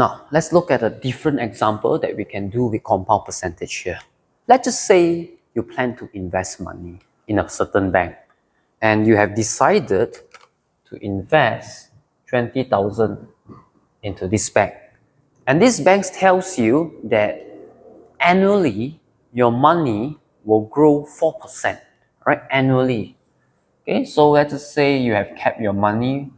Now, let's look at a different example that we can do with compound percentage here. Let's just say you plan to invest money in a certain bank and you have decided to invest 20,000 into this bank. And this bank tells you that annually your money will grow 4%, right? Annually. Okay, so let's just say you have kept your money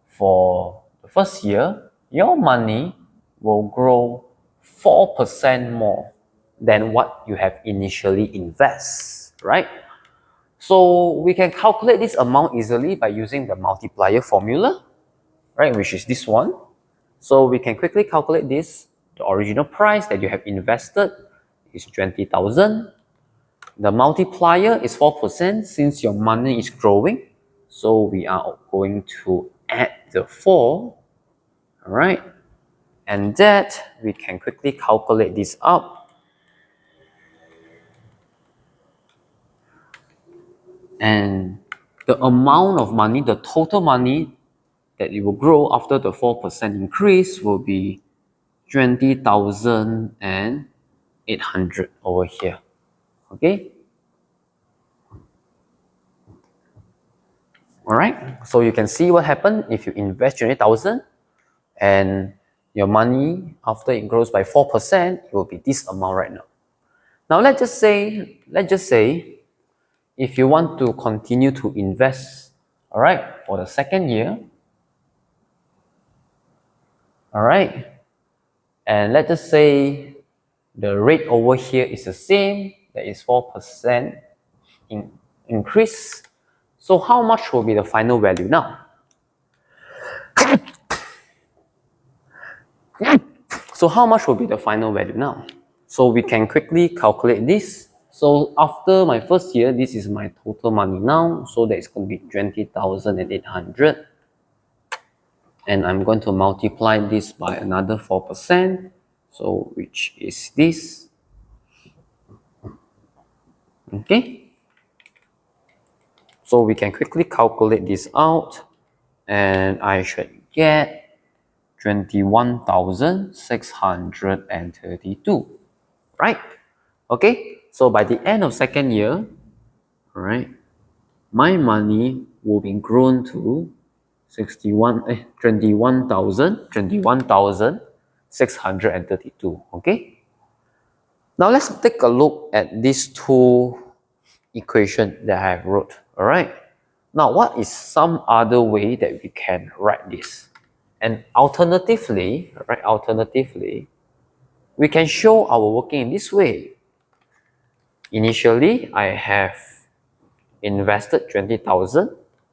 for the first year, your money will grow 4% more than what you have initially invest, right? So we can calculate this amount easily by using the multiplier formula, right, which is this one. So we can quickly calculate this. The original price that you have invested is 20,000. The multiplier is 4% since your money is growing. So we are going to add the 4, all right? And that we can quickly calculate this up. And the amount of money, the total money that it will grow after the 4% increase will be 20,800 over here. Okay? Alright, so you can see what happened if you invest 20,000 and your money after it grows by 4%, it will be this amount right now. Now let's just say if you want to continue to invest, alright, for the second year, alright, and let's just say the rate over here is the same, that is 4% increase. So how much will be the final value now? So how much will be the final value now? So we can quickly calculate this. So after my first year, this is my total money now. So that is going to be 20,800. And I'm going to multiply this by another 4%. So which is this. Okay. So we can quickly calculate this out. And I should get 21,632. Right? Okay. So by the end of second year, alright, my money will be grown to 21,632. Okay. Now let's take a look at these two equations that I have wrote. Alright. Now what is some other way that we can write this? And alternatively, we can show our working in this way. Initially, I have invested 20,000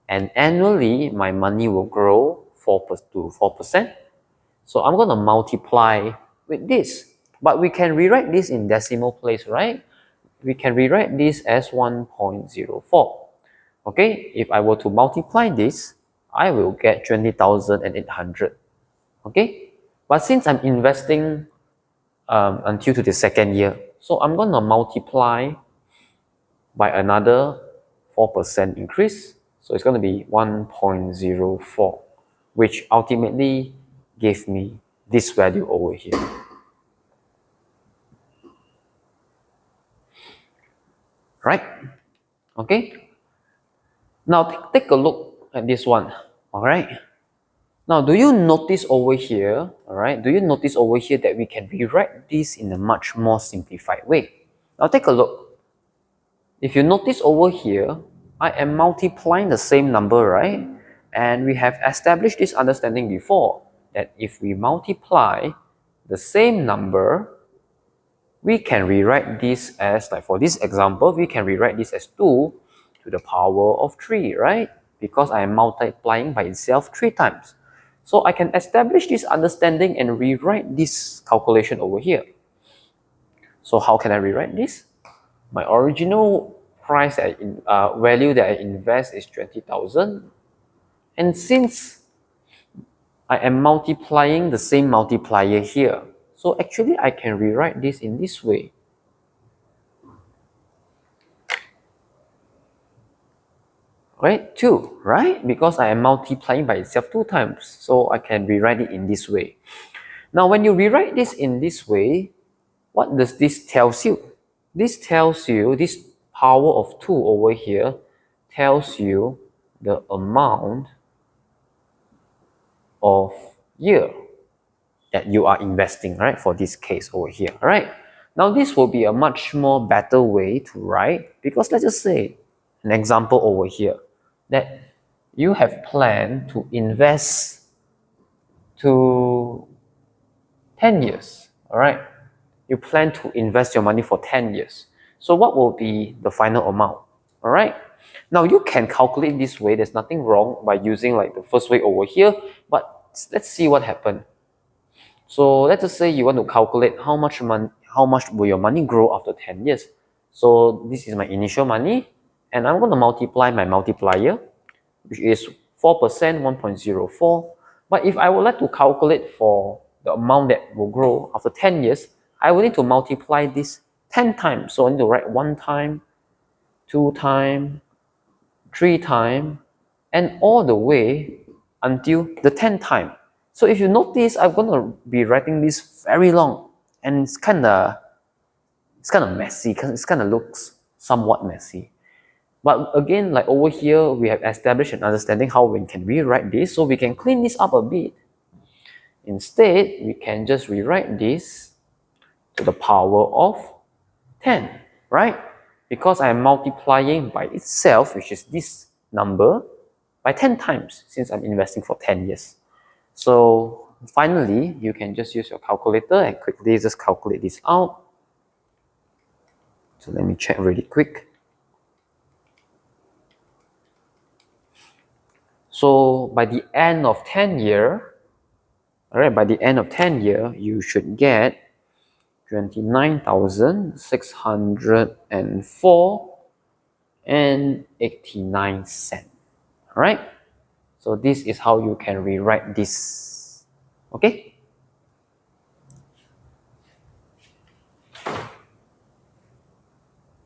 and annually my money will grow 4%. So I'm going to multiply with this. But we can rewrite this in decimal place, right? We can rewrite this as 1.04. Okay, if I were to multiply this, I will get 20,800. Okay, but since I'm investing until to the second year, so I'm going to multiply by another 4% increase. So it's going to be 1.04, which ultimately gave me this value over here. Right? Okay. Now take a look at this one. All right. Now, do you notice over here, all right? Do you notice over here that we can rewrite this in a much more simplified way? Now, take a look. If you notice over here, I am multiplying the same number, right? And we have established this understanding before, that if we multiply the same number, we can rewrite this as, like for this example, we can rewrite this as 2 to the power of 3, right? Because I am multiplying by itself 3 times. So I can establish this understanding and rewrite this calculation over here. So how can I rewrite this? My original price value that I invest is 20,000. And since I am multiplying the same multiplier here, so actually I can rewrite this in this way. Right, 2, right? Because I am multiplying by itself 2 times, so I can rewrite it in this way. Now, when you rewrite this in this way, what does this tells you? This tells you, this power of 2 over here tells you the amount of year that you are investing, right? For this case over here, right? Now, this will be a much more better way to write, because let's just say an example over here that you have planned to invest to 10 years, all right? You plan to invest your money for 10 years. So what will be the final amount, all right? Now you can calculate this way. There's nothing wrong by using like the first way over here, but let's see what happened. So let's just say you want to calculate how much will your money grow after 10 years. So this is my initial money, and I'm going to multiply my multiplier, which is 4%, 1.04. But if I would like to calculate for the amount that will grow after 10 years, I will need to multiply this 10 times. So I need to write 1 time, 2 time, 3 time, and all the way until the 10th time. So if you notice, I'm going to be writing this very long, and it's kind of messy, because it kind of looks somewhat messy. But again, like over here, we have established an understanding how we can rewrite this, so we can clean this up a bit. Instead, we can just rewrite this to the power of 10, right? Because I am multiplying by itself, which is this number, by 10 times, since I'm investing for 10 years. So finally, you can just use your calculator and quickly just calculate this out. So let me check really quick. So by the end of 10 year, all right, by the end of 10 year, you should get 29,604 and 89 cents. All right. So this is how you can rewrite this. Okay.